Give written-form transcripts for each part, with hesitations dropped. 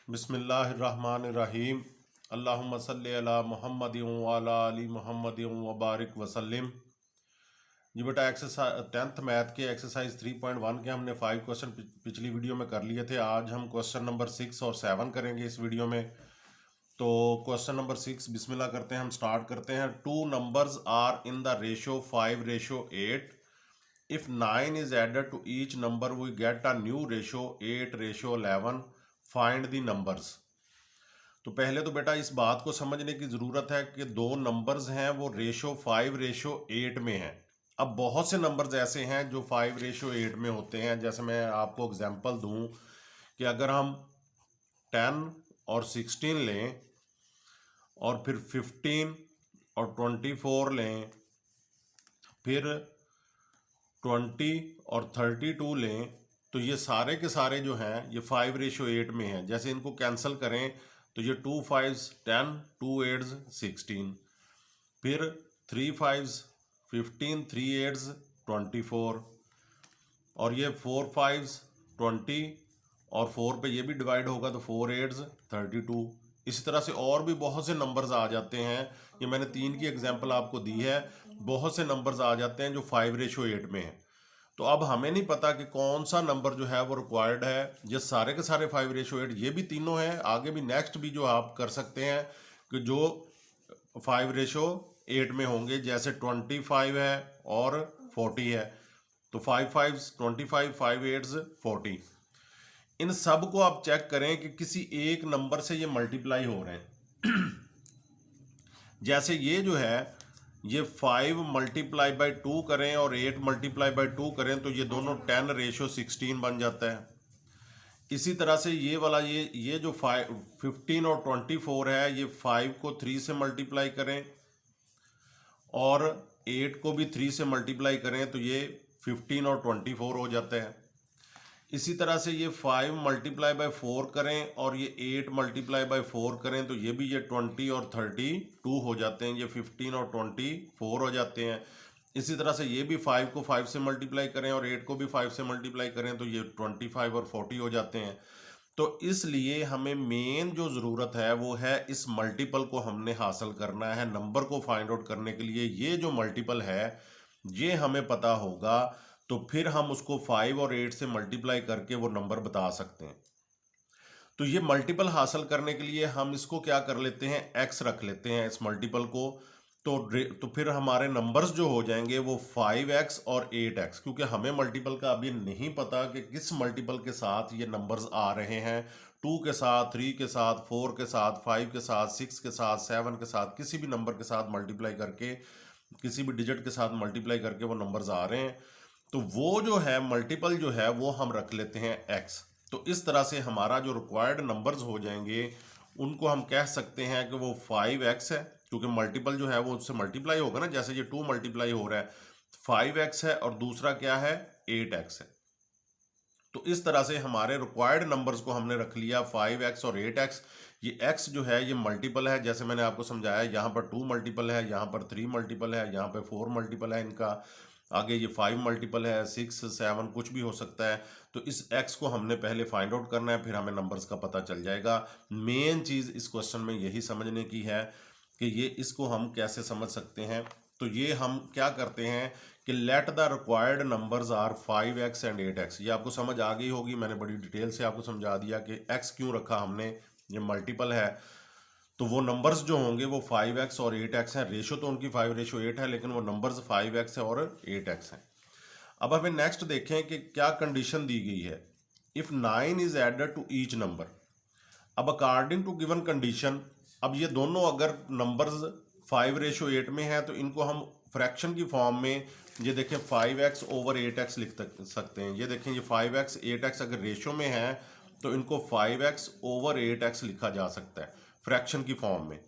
बिस्मिल्लाहिर्रहमानिर्रहीम। अल्लाहुम्मा सल्ली अला मुहम्मद व अला आलि मुहम्मद व बारिक वसल्लिम। जी बेटा, एक्सरसाइज 10th मैथ के एक्सरसाइज 3.1 के हमने 5 क्वेश्चन पिछली वीडियो में कर लिए थे। आज हम क्वेश्चन नंबर 6 और 7 करेंगे इस वीडियो में। तो क्वेश्चन नंबर 6 बिस्मिल्लाह करते हैं, हम स्टार्ट करते हैं। 2 numbers are in the ratio 5:8। If 9 is added to each number we get a new ratio 8:11। Find the numbers. तो पहले तो बेटा इस बात को समझने की ज़रूरत है कि दो नंबर्स हैं वो रेशो 5:8 में हैं। अब बहुत से नंबर्स ऐसे हैं जो 5:8 में होते हैं। जैसे मैं आपको एग्जांपल दूं कि अगर हम 10 और 16 लें और फिर 15 और 24 लें, फिर 20 और 32 लें, तो ये सारे के सारे जो हैं ये 5:8 में हैं। जैसे इनको कैंसिल करें तो ये 2 5s 10, 2 8s 16, फिर 3 5s 15, 3 8s 24, और ये 4 5s 20, और 4 पे ये भी डिवाइड होगा तो 4 8s 32। इसी तरह से और भी बहुत से नंबर्स आ जाते हैं। ये मैंने 3 की एग्जांपल आपको दी है। बहुत से नंबर्स आ जाते हैं जो 5:8 में हैं। तो अब हमें नहीं पता कि कौन सा नंबर जो है वो रिक्वायर्ड है। ये सारे के सारे 5:8 ये भी तीनों हैं। आगे भी नेक्स्ट भी जो आप कर सकते हैं कि जो 5:8 में होंगे, जैसे 25 है और 40 है, तो 5 5s 25, 5 8s 40। इन सब को आप चेक करें कि किसी एक नंबर से ये मल्टीप्लाई हो रहे हैं। जैसे ये जो है ये 5 मल्टीप्लाई बाई 2 करें और 8 मल्टीप्लाई बाई 2 करें तो ये दोनों 10:16 बन जाता है। इसी तरह से ये वाला ये जो 15 और 24 है, ये 5 को 3 से मल्टीप्लाई करें और 8 को भी 3 से मल्टीप्लाई करें तो ये 15 और 24 हो जाता है। इसी तरह से ये 5 मल्टीप्लाई बाई 4 करें और ये 8 मल्टीप्लाई बाई 4 करें तो ये भी ये 20 और 32 हो जाते हैं। ये 15 और 24 हो जाते हैं। इसी तरह से ये भी 5 को 5 से मल्टीप्लाई करें और 8 को भी 5 से मल्टीप्लाई करें तो ये 25 और 40 हो जाते हैं। तो इसलिए हमें मेन जो ज़रूरत है वो है इस मल्टीपल को हमने हासिल करना है। नंबर को फाइंड आउट करने के लिए ये जो मल्टीपल है ये हमें पता होगा, तो फिर हम उसको 5 और 8 से मल्टीप्लाई करके वो नंबर बता सकते हैं। तो ये मल्टीपल हासिल करने के लिए हम इसको क्या कर लेते हैं, x रख लेते हैं इस मल्टीपल को। तो फिर हमारे नंबर्स जो हो जाएंगे वो 5x और 8x, क्योंकि हमें मल्टीपल का अभी नहीं पता कि किस मल्टीपल के साथ ये नंबर्स आ रहे हैं। 2 के साथ, 3 के साथ, 4 के साथ, 5 के साथ, 6 के साथ, 7 के साथ, किसी भी नंबर के साथ मल्टीप्लाई करके, किसी भी डिजिट के साथ मल्टीप्लाई करके वो नंबर्स आ रहे हैं। तो वो जो है मल्टीपल जो है वो हम रख लेते हैं x। तो इस तरह से हमारा जो रिक्वायर्ड नंबर्स हो जाएंगे उनको हम कह सकते हैं कि वो 5x है, क्योंकि मल्टीपल जो है वो उससे मल्टीप्लाई होगा ना। जैसे ये 2 मल्टीप्लाई हो रहा है, 5x है, और दूसरा क्या है, 8x है। तो इस तरह से हमारे रिक्वायर्ड नंबर्स को हमने रख लिया 5x और 8x। ये x जो है ये मल्टीपल है, जैसे मैंने आपको समझाया। यहाँ पर 2 मल्टीपल है, यहाँ पर 3 मल्टीपल है, यहाँ पर 4 मल्टीपल है इनका। आगे ये 5 मल्टीपल है, 6 7 कुछ भी हो सकता है। तो इस x को हमने पहले फाइंड आउट करना है, फिर हमें नंबर्स का पता चल जाएगा। मेन चीज़ इस क्वेश्चन में यही समझने की है कि ये इसको हम कैसे समझ सकते हैं। तो ये हम क्या करते हैं कि let the required numbers are 5x and 8x। ये आपको समझ आ गई होगी, मैंने बड़ी डिटेल से आपको समझा दिया कि x क्यों रखा हमने, ये मल्टीपल है। तो वो नंबर्स जो होंगे वो 5x और 8x हैं। रेशो तो उनकी 5:8 है, लेकिन वो नंबर्स 5x है और 8x हैं। अब हमें नेक्स्ट देखें कि क्या कंडीशन दी गई है। If 9 is added to each number. अब अकॉर्डिंग टू गिवन कंडीशन, अब ये दोनों अगर नंबर्स 5:8 में है तो इनको हम फ्रैक्शन की फॉर्म में, ये देखें 5x ओवर 8x लिख सकते हैं। ये देखें ये 5x 8x अगर रेशो में है तो इनको 5x ओवर 8x लिखा जा सकता है फ्रैक्शन की फॉर्म में।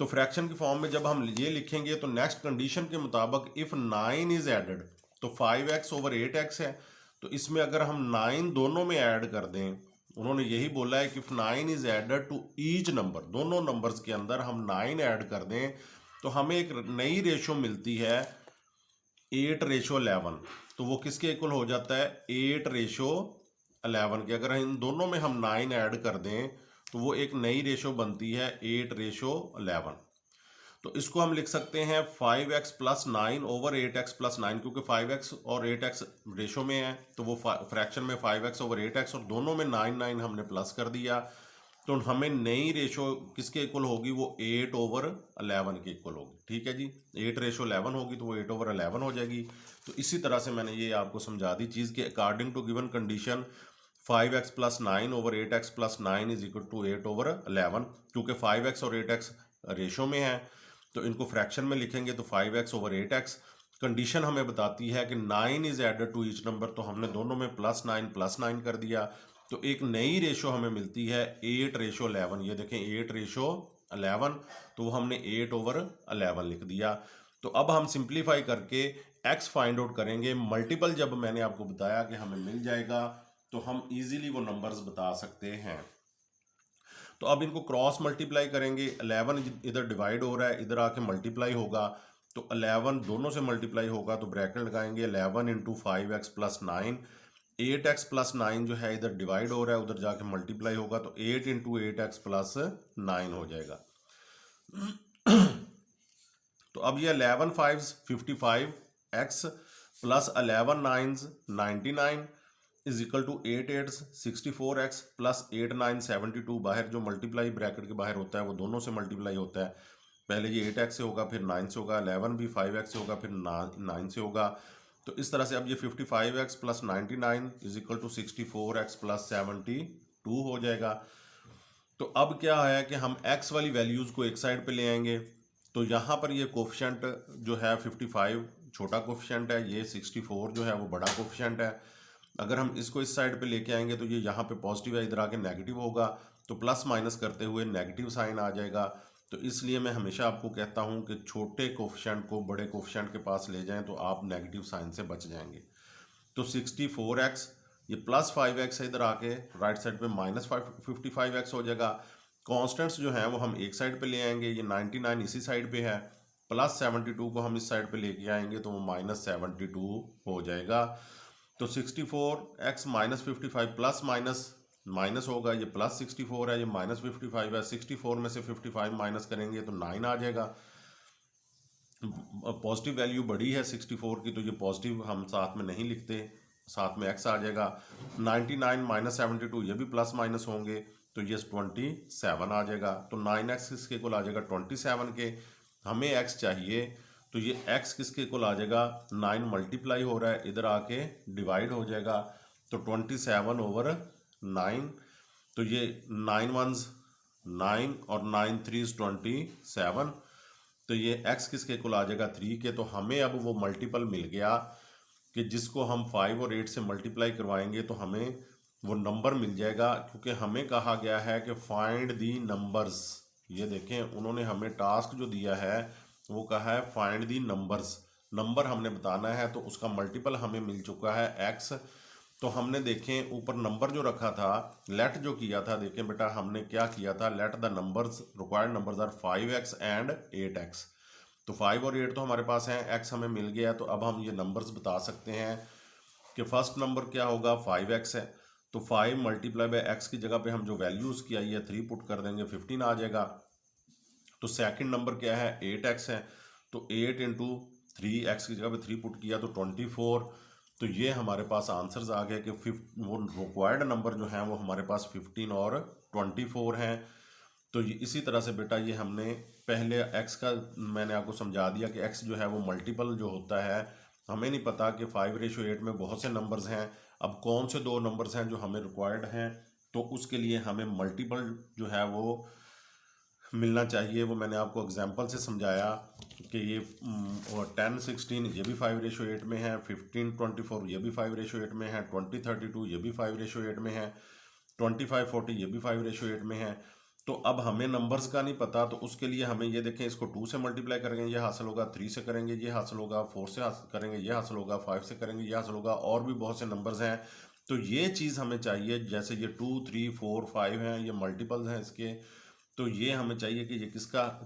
तो फ्रैक्शन की फॉर्म में जब हम ये लिखेंगे तो नेक्स्ट कंडीशन के मुताबिक इफ़ 9 इज एडेड, तो 5x ओवर 8x है, तो इसमें अगर हम 9 दोनों में ऐड कर दें, उन्होंने यही बोला है कि if 9 is added to each number, दोनों नंबर्स के अंदर हम 9 ऐड कर दें तो हमें एक नई रेशो मिलती है 8:11। तो वो किसके इक्वल हो जाता है, 8:11 के। अगर इन दोनों में हम 9 ऐड कर दें तो वो एक नई रेशो बनती है 8:11। तो इसको हम लिख सकते हैं 5x plus 9 over 8x plus 9, क्योंकि 5x और 8x रेशो में है तो वो फ्रैक्शन में 5x ओवर 8x, और दोनों में 9 हमने प्लस कर दिया, तो हमें नई रेशो किसके इक्वल होगी, वो 8/11 के इक्वल होगी। ठीक है जी, 8:11 होगी तो वो 8/11 हो जाएगी। तो इसी तरह से मैंने ये आपको समझा दी चीज़ कि according to given condition 5x plus 9 over 8x plus 9 is equal to 8/11, क्योंकि 5x और 8x रेशो में है तो इनको फ्रैक्शन में लिखेंगे तो 5x ओवर 8x। कंडीशन हमें बताती है कि 9 is added to each number, तो हमने दोनों में प्लस 9 कर दिया, तो एक नई रेशो हमें मिलती है 8:11। ये देखें 8:11, तो वो हमने 8/11 लिख दिया। तो अब हम सिंप्लीफाई करके x फाइंड आउट करेंगे। मल्टीपल जब मैंने आपको बताया कि हमें मिल जाएगा तो हम इजीली वो नंबर्स बता सकते हैं। तो अब इनको क्रॉस मल्टीप्लाई करेंगे, 11 इधर डिवाइड हो रहा है, इधर आके मल्टीप्लाई होगा, तो 11 दोनों से मल्टीप्लाई होगा तो ब्रैकेट लगाएंगे 11 into 5x plus 9, 8x plus 9 जो है इधर डिवाइड हो रहा है, उधर जाके मल्टीप्लाई होगा तो 8 इंटू 8x प्लस 9 हो जाएगा। तो अब ये 11 5s 55x plus 11 9s 99 is equal to 8 8s 64x plus 8 9 72। बाहर जो मल्टीप्लाई ब्रैकेट के बाहर होता है वो दोनों से मल्टीप्लाई होता है, पहले ये 8x से होगा फिर 9 से होगा, 11 भी 5x से होगा फिर 9 से होगा। तो इस तरह से अब ये 55x plus 99 is equal to 64x प्लस 72 हो जाएगा। तो अब क्या है कि हम x वाली वैल्यूज़ को एक साइड पे ले आएंगे, तो यहाँ पर ये कोफिशेंट जो है 55 छोटा कोफिशेंट है, ये 64 जो है वो बड़ा कोफिशेंट है। अगर हम इसको इस साइड पे लेके आएंगे तो ये यहाँ पे पॉजिटिव है, इधर आके नेगेटिव होगा, तो प्लस माइनस करते हुए नेगेटिव साइन आ जाएगा। तो इसलिए मैं हमेशा आपको कहता हूँ कि छोटे कोफिशेंट को बड़े कोफिशेंट के पास ले जाएं तो आप नेगेटिव साइन से बच जाएंगे। तो 64x ये प्लस 5x है, इधर आके राइट साइड पे माइनस 55x हो जाएगा। कॉन्स्टेंट्स जो हैं वो हम एक साइड पे ले आएंगे, ये 99 इसी साइड पे है, प्लस 72 को हम इस साइड पे लेके आएंगे तो वो माइनस 72 हो जाएगा। तो 64x minus 55 plus minus minus होगा, ये प्लस 64 है, ये माइनस 55 है, 64 में से 55 माइनस करेंगे तो 9 आ जाएगा। पॉजिटिव वैल्यू बड़ी है 64 की, तो ये पॉजिटिव हम साथ में नहीं लिखते, साथ में x आ जाएगा। 99 माइनस 72 ये भी प्लस माइनस होंगे तो ये 27 आ जाएगा। तो 9x किसके कुल आ जाएगा 27 के, हमें x चाहिए तो ये x किसके कुल आ जाएगा 9 मल्टीप्लाई हो रहा है, इधर आके डिवाइड हो जाएगा तो 27/9। तो ये 9 1s 9 और 9 3s 27, तो ये x किसके कुल आ जाएगा 3 के। तो हमें अब वो मल्टीपल मिल गया कि जिसको हम 5 और 8 से मल्टीप्लाई करवाएंगे तो हमें वो नंबर मिल जाएगा, क्योंकि हमें कहा गया है कि फाइंड दी नंबर्स। ये देखें उन्होंने हमें टास्क जो दिया है वो कहा है फाइंड दी नंबर्स, नंबर हमने बताना है, तो उसका मल्टीपल हमें मिल चुका है x। तो हमने देखें ऊपर नंबर जो रखा था, लेट जो किया था, देखें बेटा हमने क्या किया था, let the numbers required numbers are 5x and 8x। तो 5 और 8 तो हमारे पास हैं, x हमें मिल गया, तो अब हम ये नंबर्स बता सकते हैं कि फर्स्ट नंबर क्या होगा 5x है, तो 5 मल्टीप्लाई बाय x की जगह पे हम जो वैल्यूज़ की आई है 3 पुट कर देंगे 15 आ जाएगा। तो सेकंड नंबर क्या है 8x है, तो 8 इंटू 3x की जगह पे 3 पुट किया तो 24। तो ये हमारे पास आंसर्स आ गए कि वो रिक्वायर्ड नंबर जो हैं वो हमारे पास 15 और 24 हैं। तो ये इसी तरह से बेटा ये हमने पहले x का मैंने आपको समझा दिया कि x जो है वो मल्टीपल जो होता है, हमें नहीं पता कि 5:8 में बहुत से नंबर्स हैं, अब कौन से दो नंबर्स हैं जो हमें रिक्वायर्ड हैं, तो उसके लिए हमें मल्टीपल जो है वो मिलना चाहिए। वो मैंने आपको एग्जांपल से समझाया कि ये 10 16 ये भी 5:8 में है, 15 24 ये भी 5:8 में है, 20 32 ये भी 5:8 में है, 25 40 ये भी 5:8 में है। तो अब हमें नंबर्स का नहीं पता, तो उसके लिए हमें ये देखें इसको 2 से मल्टीप्लाई करेंगे ये हासिल होगा, 3 से करेंगे ये हासिल होगा, 4 से करेंगे ये हासिल होगा, 5 से करेंगे ये हासिल होगा, और भी बहुत से नंबर्स हैं। तो ये चीज़ हमें चाहिए, जैसे ये 2 3 4 5 हैं, ये मल्टीपल्स हैं इसके, तो ये हमें चाहिए कि ये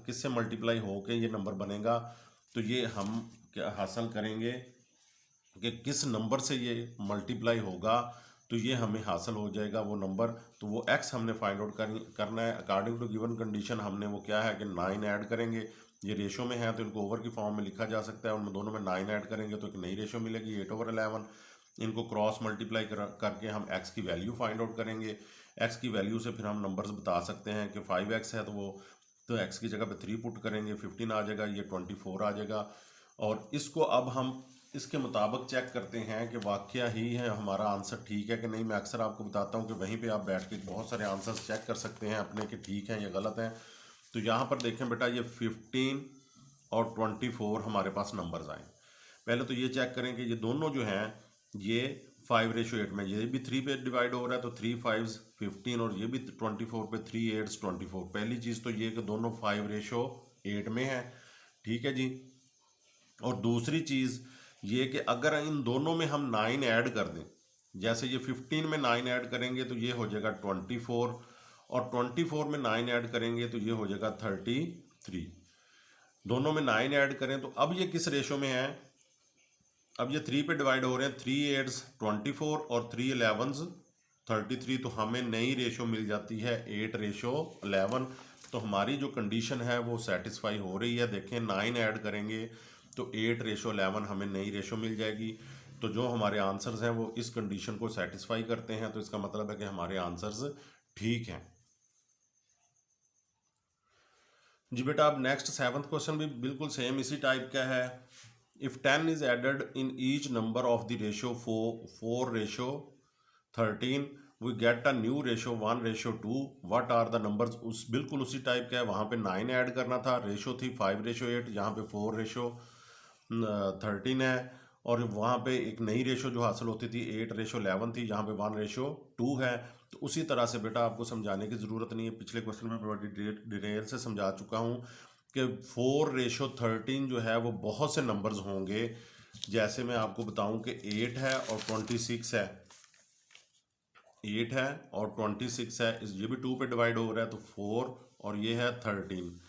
किससे मल्टीप्लाई हो के ये नंबर बनेगा। तो ये हम क्या हासिल करेंगे कि किस नंबर से ये मल्टीप्लाई होगा, तो ये हमें हासिल हो जाएगा वो नंबर। तो वो x हमने फाइंड आउट करना है। अकॉर्डिंग टू गिवन कंडीशन हमने वो क्या है कि 9 ऐड करेंगे। ये रेशो में है तो इनको ओवर की फॉर्म में लिखा जा सकता है। उनमें दोनों में 9 ऐड करेंगे तो एक नई रेशो मिलेगी 8/11। इनको क्रॉस मल्टीप्लाई करके हम x की वैल्यू फाइंड आउट करेंगे। x की वैल्यू से फिर हम नंबर्स बता सकते हैं कि 5x है तो x की जगह पे 3 पुट करेंगे, 15 आ जाएगा, ये 24 आ जाएगा। और इसको अब हम इसके मुताबिक चेक करते हैं कि वाकया ही है हमारा आंसर ठीक है कि नहीं। मैं अक्सर आपको बताता हूं कि वहीं पे आप बैठ के बहुत सारे आंसर्स चेक कर सकते हैं अपने कि ठीक हैं या गलत हैं। तो यहाँ पर देखें बेटा, ये 15 और 24 हमारे पास नंबर्स आए। पहले तो ये चेक करें कि ये दोनों जो हैं ये 5/8 में, ये भी 3 पे डिवाइड हो रहा है तो 3 5s 15 और ये भी 24 पे 3 8s 24। पहली चीज़ तो ये कि दोनों 5/8 में है, ठीक है जी। और दूसरी चीज़ ये कि अगर इन दोनों में हम 9 ऐड कर दें, जैसे ये 15 में 9 ऐड करेंगे तो ये हो जाएगा 24 और 24 में 9 ऐड करेंगे तो ये हो जाएगा 33। दोनों में 9 ऐड करें तो अब ये किस रेशो में है, अब ये 3 पे डिवाइड हो रहे हैं। 3 8s 24 और 3 11s 33। तो हमें नई रेशो मिल जाती है 8/11। तो हमारी जो कंडीशन है वो सेटिस्फाई हो रही है। देखें 9 ऐड करेंगे तो 8/11 हमें नई रेशो मिल जाएगी। तो जो हमारे आंसर्स हैं वो इस कंडीशन को सेटिस्फाई करते हैं। तो इसका मतलब है कि हमारे आंसर्स ठीक हैं जी बेटा। अब नेक्स्ट 7th क्वेश्चन भी बिल्कुल सेम इसी टाइप का है। If 10 is added in each number of the ratio 4/13 we get a new ratio 1/2। What are the numbers. बिल्कुल उसी टाइप का है। वहाँ पे 9 ऐड करना था, रेशो थी 5/8, यहाँ पे 4/13 है। और वहाँ पे एक नई रेशो जो हासिल होती थी 8/11 थी, यहाँ पे 1/2 है। तो उसी तरह से बेटा आपको समझाने की ज़रूरत नहीं है, पिछले क्वेश्चन में बड़ी डिटेल से समझा चुका हूँ कि 4/13 जो है वो बहुत से नंबर्स होंगे। जैसे मैं आपको बताऊं कि 8 है और 26 है, 8 है और 26 है, ये भी 2 पे डिवाइड हो रहा है तो 4 और ये है 13।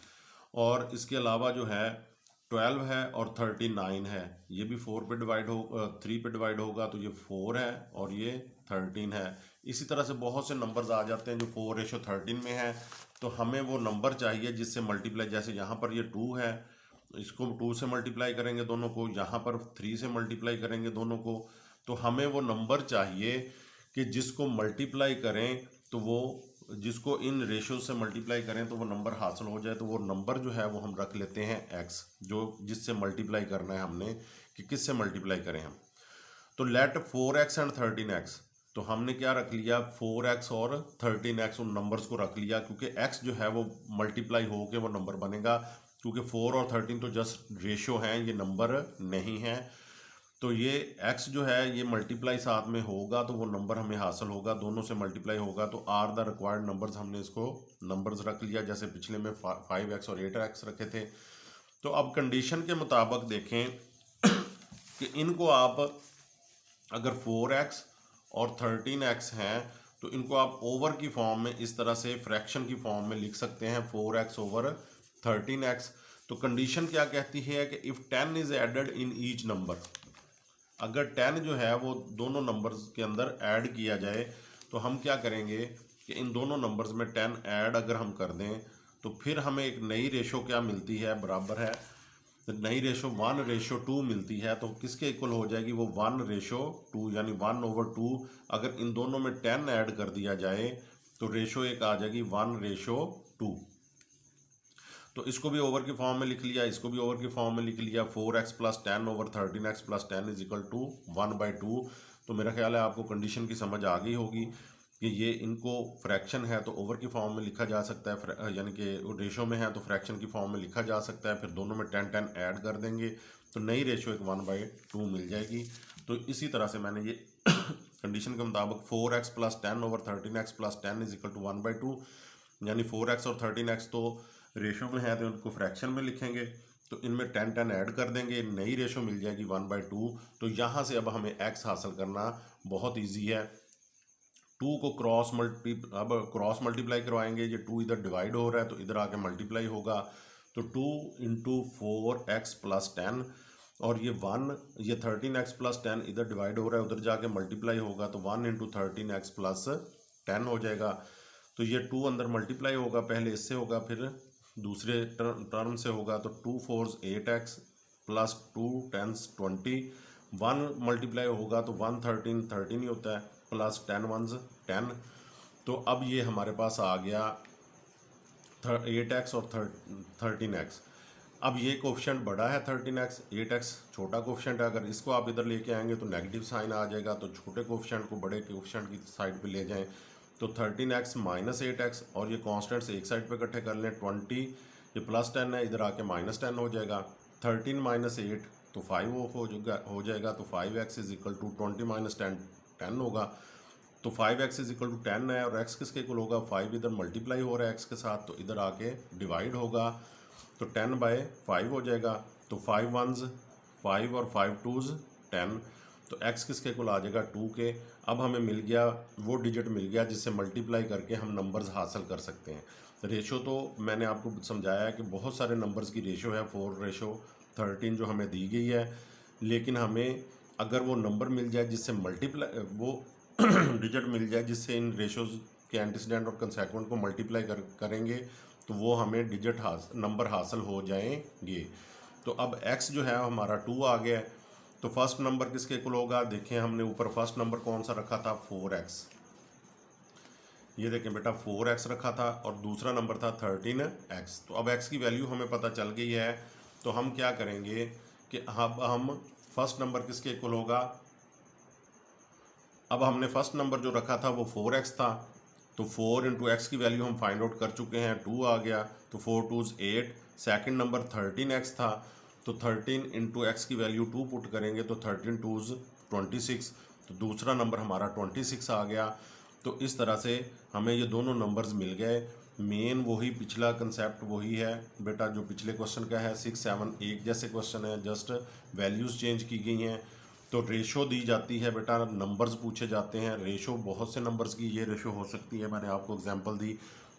और इसके अलावा जो है 12 है और 39 है, ये भी 4 पे डिवाइड हो 3 पे डिवाइड होगा तो ये 4 है और ये 13 है। इसी तरह से बहुत से नंबर्स आ जाते हैं जो 4/13 में है। तो हमें वो नंबर चाहिए जिससे मल्टीप्लाई, जैसे यहाँ पर ये 2 है, इसको 2 से मल्टीप्लाई करेंगे दोनों को, यहाँ पर 3 से मल्टीप्लाई करेंगे दोनों को। तो हमें वो नंबर चाहिए कि जिसको मल्टीप्लाई करें तो वो, जिसको इन रेशियो से मल्टीप्लाई करें तो वो नंबर हासिल हो जाए। तो वो नंबर जो है वो हम रख लेते हैं x, जो जिससे मल्टीप्लाई करना है हमने कि किससे मल्टीप्लाई करें हम। तो लेट 4x एंड 13x, तो हमने क्या रख लिया 4x और 13x, उन नंबर्स को रख लिया क्योंकि x जो है वो मल्टीप्लाई हो के वो नंबर बनेगा। क्योंकि 4 और 13 तो जस्ट रेशियो हैं, ये नंबर नहीं है। तो ये x जो है ये मल्टीप्लाई साथ में होगा तो वो नंबर हमें हासिल होगा, दोनों से मल्टीप्लाई होगा। तो आर द रिक्वायर्ड नंबर्स, हमने इसको नंबर्स रख लिया जैसे पिछले में 5x और 8x रखे थे। तो अब कंडीशन के मुताबिक देखें कि इनको आप अगर 4x और 13x हैं तो इनको आप ओवर की फॉर्म में इस तरह से फ्रैक्शन की फॉर्म में लिख सकते हैं 4x ओवर 13x। तो कंडीशन क्या कहती है कि if 10 is added in each number, अगर 10 जो है वो दोनों नंबर्स के अंदर ऐड किया जाए तो हम क्या करेंगे कि इन दोनों नंबर्स में 10 ऐड अगर हम कर दें तो फिर हमें एक नई रेशो क्या मिलती है, बराबर है नई रेशो 1/2 मिलती है। तो किसके इक्वल हो जाएगी वो 1/2, यानी 1/2। अगर इन दोनों में 10 ऐड कर दिया जाए तो रेशो एक आ जाएगी 1/2। तो इसको भी ओवर की फॉर्म में लिख लिया, इसको भी ओवर की फॉर्म में लिख लिया। 4x + 10 over 13x + 10 = 1/2। तो मेरा ख्याल है आपको कंडीशन की समझ आ गई होगी कि ये इनको फ्रैक्शन है तो ओवर की फॉर्म में लिखा जा सकता है, यानी कि रेशो में है तो फ्रैक्शन की फॉर्म में लिखा जा सकता है। फिर दोनों में 10 ऐड कर देंगे तो नई रेशो एक 1/2 मिल जाएगी। तो इसी तरह से मैंने ये कंडीशन के मुताबिक 4x + 10 ओवर 13x + 10 = 1/2, यानी 4x और 13x तो रेशो में है तो उनको फ्रैक्शन में लिखेंगे। तो इनमें 10 ऐड कर देंगे, नई रेशो मिल जाएगी 1/2। तो यहाँ से अब हमें x हासिल करना बहुत ईजी है। 2 को अब क्रॉस मल्टीप्लाई करवाएंगे, ये 2 इधर डिवाइड हो रहा है तो इधर आके मल्टीप्लाई होगा। तो 2 × 4x + 10, और ये 1, ये 13x प्लस 10 इधर डिवाइड हो रहा है, उधर जाके मल्टीप्लाई होगा तो 1 इंटू 13x प्लस 10 हो जाएगा। तो ये 2 अंदर मल्टीप्लाई होगा, पहले इससे होगा फिर दूसरे टर्म से होगा, तो 2 4s 8x plus 2 10s 20, 1 multiply होगा तो 1 13 13 ही होता है, प्लस 10 1s 10। तो अब ये हमारे पास आ गया 8x और 13x। अब ये कोफिशेंट बड़ा है 13x, 8x छोटा कोफिशेंट है। अगर इसको आप इधर लेके आएंगे तो नेगेटिव साइन आ जाएगा, तो छोटे कोफिशेंट को बड़े कोफिशेंट की साइड पे ले जाएं तो 13x माइनस 8x, और ये कॉन्स्टेंट्स एक साइड पे इकट्ठे कर लें। 20 ये प्लस 10 है, इधर आके माइनस 10 हो जाएगा। 13 माइनस 8 तो 5 हो जाएगा, तो 5x is equal to 20 minus 10 10 होगा। तो 5x इज इक्वल टू 10 है, और x किसके इक्वल होगा, 5 इधर मल्टीप्लाई हो रहा है x के साथ, तो इधर आके डिवाइड होगा, तो 10/5 हो जाएगा। तो 5 1s 5 और 5 2s 10, तो x किसके इक्वल आ जाएगा 2 के। अब हमें मिल गया वो डिजिट मिल गया जिससे मल्टीप्लाई करके हम नंबर्स हासिल कर सकते हैं। रेशो तो मैंने आपको समझाया है कि बहुत सारे नंबर्स की रेशो है 4:13 जो हमें दी गई है, लेकिन हमें अगर वो नंबर मिल जाए जिससे मल्टीप्लाई वो डिजिट मिल जाए जिससे इन रेशोज़ के एंटीसीडेंट और कंसेक्वेंट को मल्टीप्लाई करेंगे तो वो हमें डिजिट नंबर हासिल हो जाएंगे। तो अब x जो है हमारा 2 आ गया है, तो फर्स्ट नंबर किसके इक्वल होगा, देखें हमने ऊपर फर्स्ट नंबर कौन सा रखा था 4x, ये देखें बेटा 4x रखा था, और दूसरा नंबर था 13x। तो अब x की वैल्यू हमें पता चल गई है, तो हम क्या करेंगे कि अब हम फर्स्ट नंबर किसके इक्वल होगा, अब हमने फर्स्ट नंबर जो रखा था वो 4x था, तो 4 इंटू एक्स की वैल्यू हम फाइंड आउट कर चुके हैं, 2 आ गया, तो 4 2s 8। सेकेंड नंबर 13x था, तो 13 इंटू एक्स की वैल्यू 2 पुट करेंगे तो 13 2s 26, तो दूसरा नंबर हमारा 26 आ गया। तो इस तरह से हमें ये दोनों नंबर्स मिल गए। मेन वही पिछला कंसेप्ट वही है बेटा जो पिछले क्वेश्चन का है, 6 7 एक जैसे क्वेश्चन है, जस्ट वैल्यूज़ चेंज की गई हैं। तो रेशो दी जाती है बेटा, नंबर्स पूछे जाते हैं, रेशो बहुत से नंबर्स की ये रेशो हो सकती है, मैंने आपको एग्जांपल दी।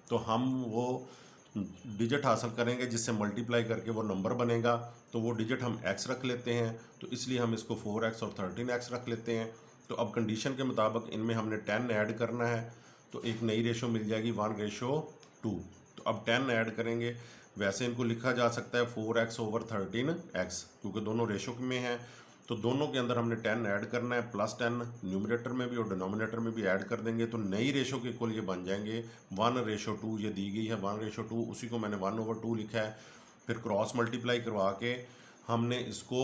तो हम वो डिजिट हासिल करेंगे जिससे मल्टीप्लाई करके वो नंबर बनेगा, तो वो डिजिट हम x रख लेते हैं, तो इसलिए हम इसको 4x और 13x रख लेते हैं। तो अब कंडीशन के मुताबिक इनमें हमने 10 ऐड करना है, तो एक नई रेशो मिल जाएगी 1:2। तो अब 10 ऐड करेंगे, वैसे इनको लिखा जा सकता है 4x ओवर 13x, क्योंकि दोनों रेशो में हैं। तो दोनों के अंदर हमने 10 ऐड करना है, प्लस 10 न्यूमरेटर में भी और डिनोमिनेटर में भी ऐड कर देंगे, तो नई रेशो के इक्वल ये बन जाएंगे 1:2। ये दी गई है 1:2, उसी को मैंने 1/2 लिखा है। फिर क्रॉस मल्टीप्लाई करवा के हमने इसको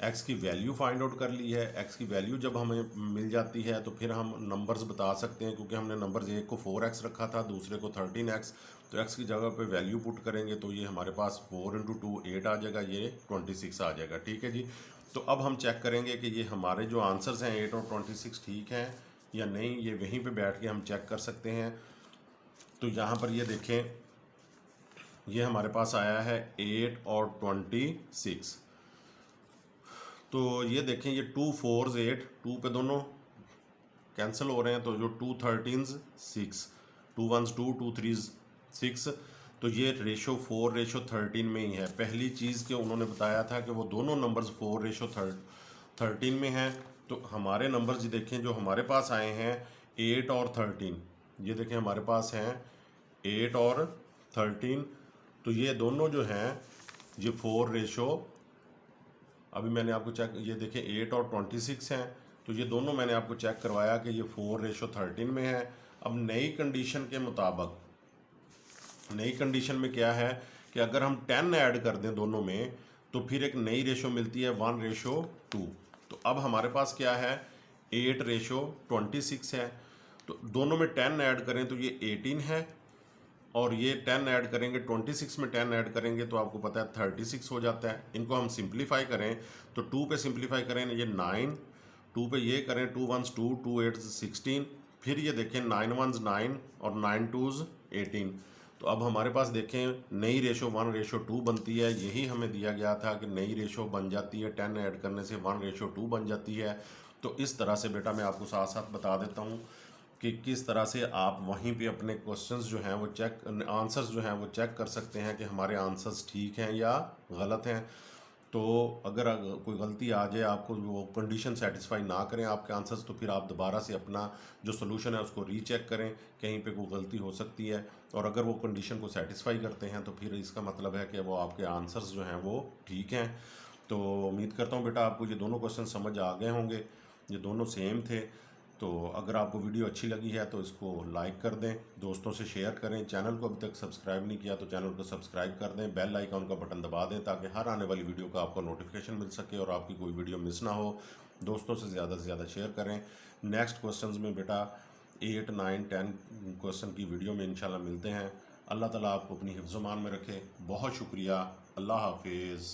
x की वैल्यू फाइंड आउट कर ली है। x की वैल्यू जब हमें मिल जाती है तो फिर हम नंबर्स बता सकते हैं, क्योंकि हमने नंबर्स एक को 4x रखा था, दूसरे को 13x, तो x की जगह पे वैल्यू पुट करेंगे तो ये हमारे पास 4 इंटू 2 8 आ जाएगा, ये 26 आ जाएगा। ठीक है जी। तो अब हम चेक करेंगे कि ये हमारे जो आंसर्स हैं 8 और 26 ठीक हैं या नहीं, ये वहीं पे बैठ के हम चेक कर सकते हैं। तो यहाँ पर ये देखें, ये हमारे पास आया है 8 और 26, तो ये देखें ये 2 4s 8, 2 पे दोनों कैंसिल हो रहे हैं, तो जो 2 13s 6, 2 1s 2 2 3s 6, तो ये रेशो 4:13 में ही है। पहली चीज़ कि उन्होंने बताया था कि वो दोनों नंबर्स 4:13 में हैं। तो हमारे नंबर्स जी देखें जो हमारे पास आए हैं 8 और 13, ये देखें हमारे पास हैं 8 और 13, तो ये दोनों जो हैं ये 4:, अभी मैंने आपको चेक, ये देखें 8 और 26 हैं, तो ये दोनों मैंने आपको चेक करवाया कि ये 4:13 में है। अब नई कंडीशन के मुताबिक, नई कंडीशन में क्या है कि अगर हम 10 ऐड कर दें दोनों में तो फिर एक नई रेशो मिलती है 1:2। तो अब हमारे पास क्या है 8:26 है, तो दोनों में 10 ऐड करें तो ये 18 है, और ये 10 ऐड करेंगे 26 में 10 ऐड करेंगे तो आपको पता है 36 हो जाता है। इनको हम सिंप्लीफाई करें तो 2 पे सिंप्लीफाई करें ये 9, 2 पे ये करें 2 1s 2 2 8s 16, फिर ये देखें 9 1s 9 और 9 2s 18। तो अब हमारे पास देखें नई रेशो 1:2 बनती है, यही हमें दिया गया था कि नई रेशो बन जाती है 10 ऐड करने से 1:2 बन जाती है। तो इस तरह से बेटा मैं आपको साथ साथ बता देता हूँ कि किस तरह से आप वहीं पे अपने क्वेश्चंस जो हैं वो चेक, आंसर्स जो हैं वो चेक कर सकते हैं कि हमारे आंसर्स ठीक हैं या गलत हैं। तो अगर कोई गलती आ जाए, आपको वो कंडीशन सेटिस्फाई ना करें आपके आंसर्स, तो फिर आप दोबारा से अपना जो सोल्यूशन है उसको रीचेक करें, कहीं पे कोई गलती हो सकती है। और अगर वो कंडीशन को सेटिस्फाई करते हैं तो फिर इसका मतलब है कि वो आपके आंसर्स जो हैं वो ठीक हैं। तो उम्मीद करता हूँ बेटा आपको ये दोनों क्वेश्चन समझ आ गए होंगे, ये दोनों सेम थे। तो अगर आपको वीडियो अच्छी लगी है तो इसको लाइक कर दें, दोस्तों से शेयर करें, चैनल को अभी तक सब्सक्राइब नहीं किया तो चैनल को सब्सक्राइब कर दें, बेल आइकॉन का बटन दबा दें ताकि हर आने वाली वीडियो का आपको नोटिफिकेशन मिल सके और आपकी कोई वीडियो मिस ना हो। दोस्तों से ज़्यादा शेयर करें। नेक्स्ट क्वेश्चंस में बेटा 8, 9, 10 क्वेश्चन की वीडियो में इंशाल्लाह मिलते हैं। अल्लाह ताला आपको अपनी हिफ्ज़-ओ-मान में रखे। बहुत शुक्रिया। अल्लाह हाफिज़।